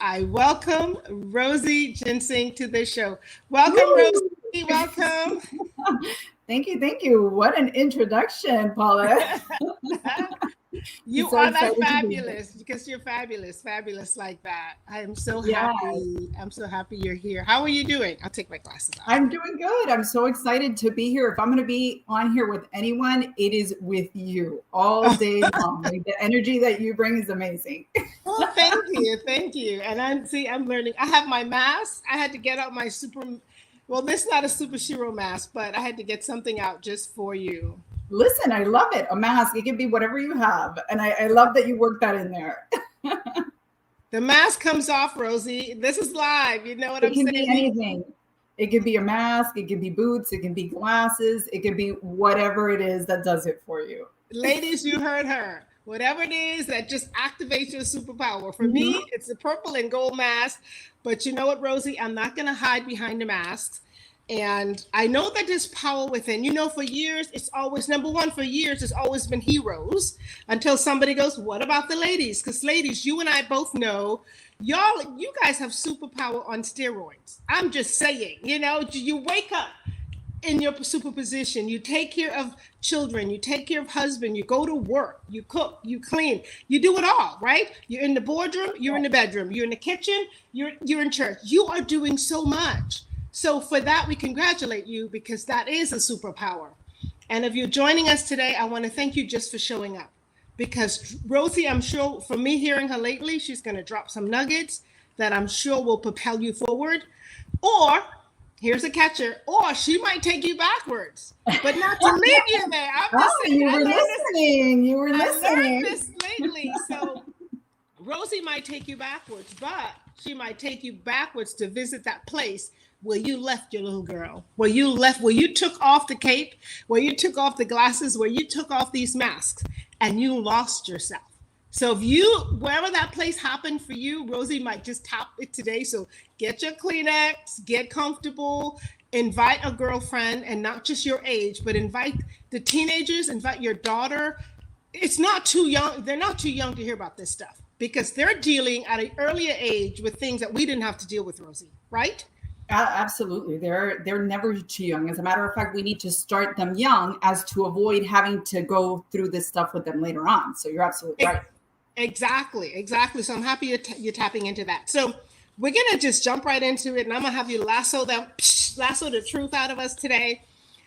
I welcome Rosie Ginseng to the show. Welcome, Woo! Rosie. Welcome. Thank you. Thank you. What an introduction, Paula. I'm You so are that excited to be here. fabulous because you're fabulous, fabulous like that. I am so Yeah, happy. I'm so happy you're here. How are you doing? I'll take my glasses off. I'm doing good. I'm so excited to be here. If I'm going to be on here with anyone, it is with you all day long. Like the energy that you bring is amazing. Oh, thank you. Thank you. And I'm learning. I have my mask. I had to get out my well, this is not a super shiro mask, but I had to get something out just for you. Listen, I love it. A mask, it can be whatever you have. And I love that you work that in there. The mask comes off, Rosie. This is live. You know what It I'm can be saying? anything. It can be a mask, it can be boots, it can be glasses, it can be whatever it is that does it for you. Ladies, you heard her. Whatever it is that just activates your superpower. For Mhm. me, it's a purple and gold mask. But you know what, Rosie? I'm not going to hide behind the masks. And I know that there's power within. You know, for years, it's always number one. For years, it's always been heroes until somebody goes, what about the ladies? Because ladies, you and I both know you guys have superpower on steroids. I'm just saying, you wake up in your superposition, you take care of children, you take care of husband, you go to work, you cook, you clean, you do it all, right? You're in the boardroom, you're in the bedroom, you're in the kitchen, you're in church. You are doing so much. So for that, we congratulate you because that is a superpower. And if you're joining us today, I want to thank you just for showing up. Because Rosie, I'm sure for me hearing her lately, she's going to drop some nuggets that I'm sure will propel you forward. Or here's a catcher, or she might take you backwards, but not to leave you there. I'm just Oh, saying, you were listening. You were I learned listening. this lately. So Rosie might take you backwards, but she might take you backwards to visit that place where you left your little girl, where you took off the cape, where you took off the glasses, where you took off these masks and you lost yourself. So wherever that place happened for you, Rosie might just tap it today. So get your Kleenex, get comfortable, invite a girlfriend, and not just your age, but invite the teenagers, invite your daughter. It's not too young. They're not too young to hear about this stuff because they're dealing at an earlier age with things that we didn't have to deal with, Rosie, right? Absolutely. They're never too young. As a matter of fact, we need to start them young as to avoid having to go through this stuff with them later on. So you're absolutely right. Exactly. So I'm happy you're tapping into that. So we're going to just jump right into it, and I'm going to have you lasso the truth out of us today.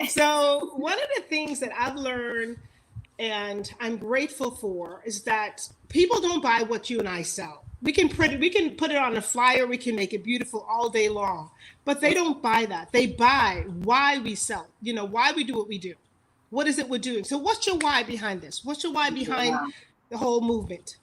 So one of the things that I've learned and I'm grateful for is that people don't buy what you and I sell. We can put it on a flyer, we can make it beautiful all day long, but they don't buy that. They buy why we sell, why we do what we do. What is it we're doing? So what's your why behind this? What's your why behind the whole movement?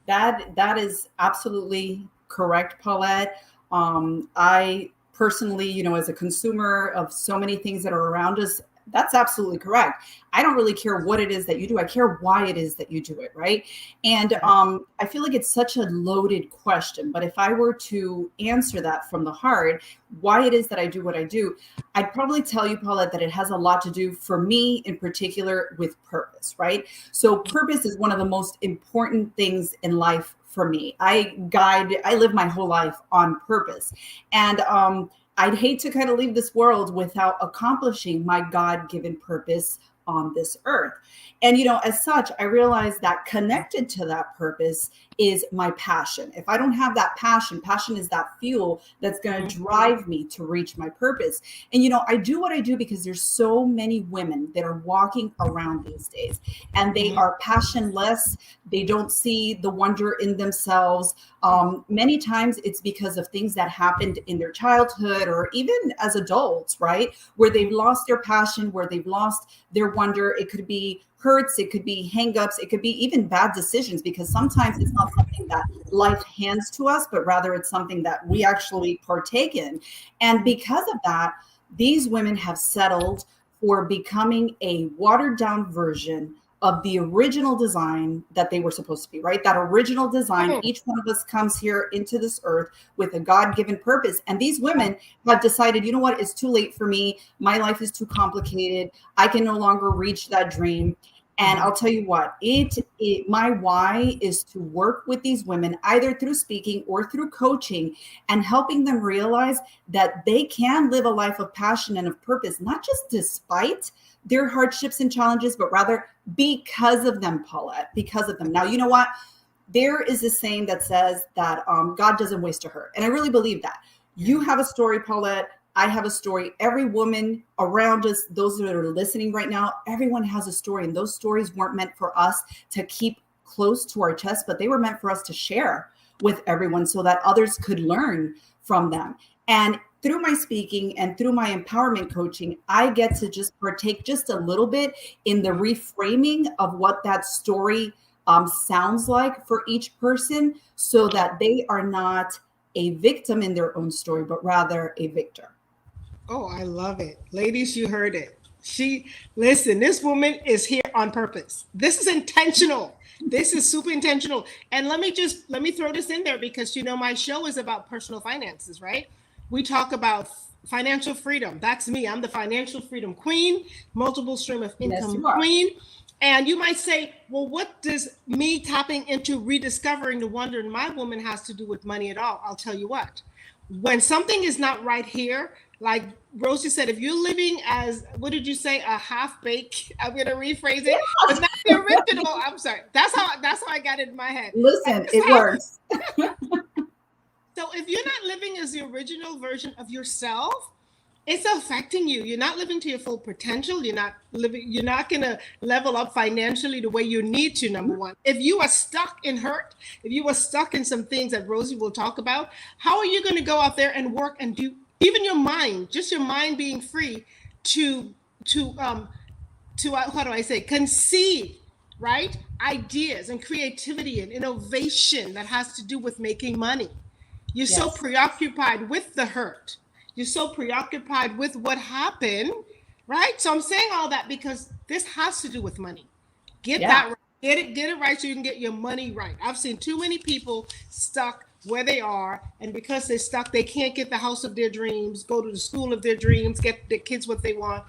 That is absolutely correct, Paulette. I personally, as a consumer of so many things that are around us, that's absolutely correct. I don't really care what it is that you do. I care why it is that you do it, right? And I feel like it's such a loaded question. But if I were to answer that from the heart, why it is that I do what I do, I'd probably tell you, Paulette, that it has a lot to do, for me in particular, with purpose, right? So purpose is one of the most important things in life for me. I live my whole life on purpose. And I'd hate to kind of leave this world without accomplishing my God-given purpose on this earth. And, as such, I realized that connected to that purpose is my passion. If I don't have that passion is that fuel that's going to drive me to reach my purpose. And, I do what I do because there's so many women that are walking around these days and they are passionless. They don't see the wonder in themselves. Many times it's because of things that happened in their childhood or even as adults, right? Where they've lost their passion, where they've lost their wonder. It could be hurts, it could be hangups, it could be even bad decisions, because sometimes it's not something that life hands to us, but rather it's something that we actually partake in. And because of that, these women have settled for becoming a watered down version of the original design that they were supposed to be, right? That original design, each one of us comes here into this earth with a God-given purpose. And these women have decided, you know what, it's too late for me. My life is too complicated. I can no longer reach that dream. And I'll tell you what, my why is to work with these women either through speaking or through coaching and helping them realize that they can live a life of passion and of purpose, not just despite their hardships and challenges, but rather because of them, Paulette, because of them. Now, you know what? There is a saying that says that God doesn't waste a hurt. And I really believe that. You have a story, Paulette. I have a story. Every woman around us, those that are listening right now, everyone has a story. And those stories weren't meant for us to keep close to our chest, but they were meant for us to share with everyone so that others could learn from them. And through my speaking and through my empowerment coaching, I get to just partake just a little bit in the reframing of what that story sounds like for each person so that they are not a victim in their own story, but rather a victor. Oh, I love it. Ladies, you heard it. Listen, this woman is here on purpose. This is intentional. This is super intentional. And let me throw this in there because, my show is about personal finances, right? We talk about financial freedom. That's me. I'm the financial freedom queen, multiple stream of income queen. And you might say, well, what does me tapping into rediscovering the wonder in my woman has to do with money at all? I'll tell you what. When something is not right here, like Rosie said, if you're living as, what did you say, a half-baked, I'm going to rephrase it, but not the original. I'm sorry. That's how I got it in my head. Listen, it works. So if you're not living as the original version of yourself, it's affecting you. You're not living to your full potential. You're not going to level up financially the way you need to, number one. If you are stuck in hurt, if you are stuck in some things that Rosie will talk about, how are you going to go out there and work and do even your mind, just your mind being free to how do I say, conceive, right? Ideas and creativity and innovation that has to do with making money. You're so preoccupied with the hurt. You're so preoccupied with what happened, right? So I'm saying all that because this has to do with money. Get that right. Get it right so you can get your money right. I've seen too many people stuck where they are, and because they're stuck, they can't get the house of their dreams, go to the school of their dreams, get their kids what they want.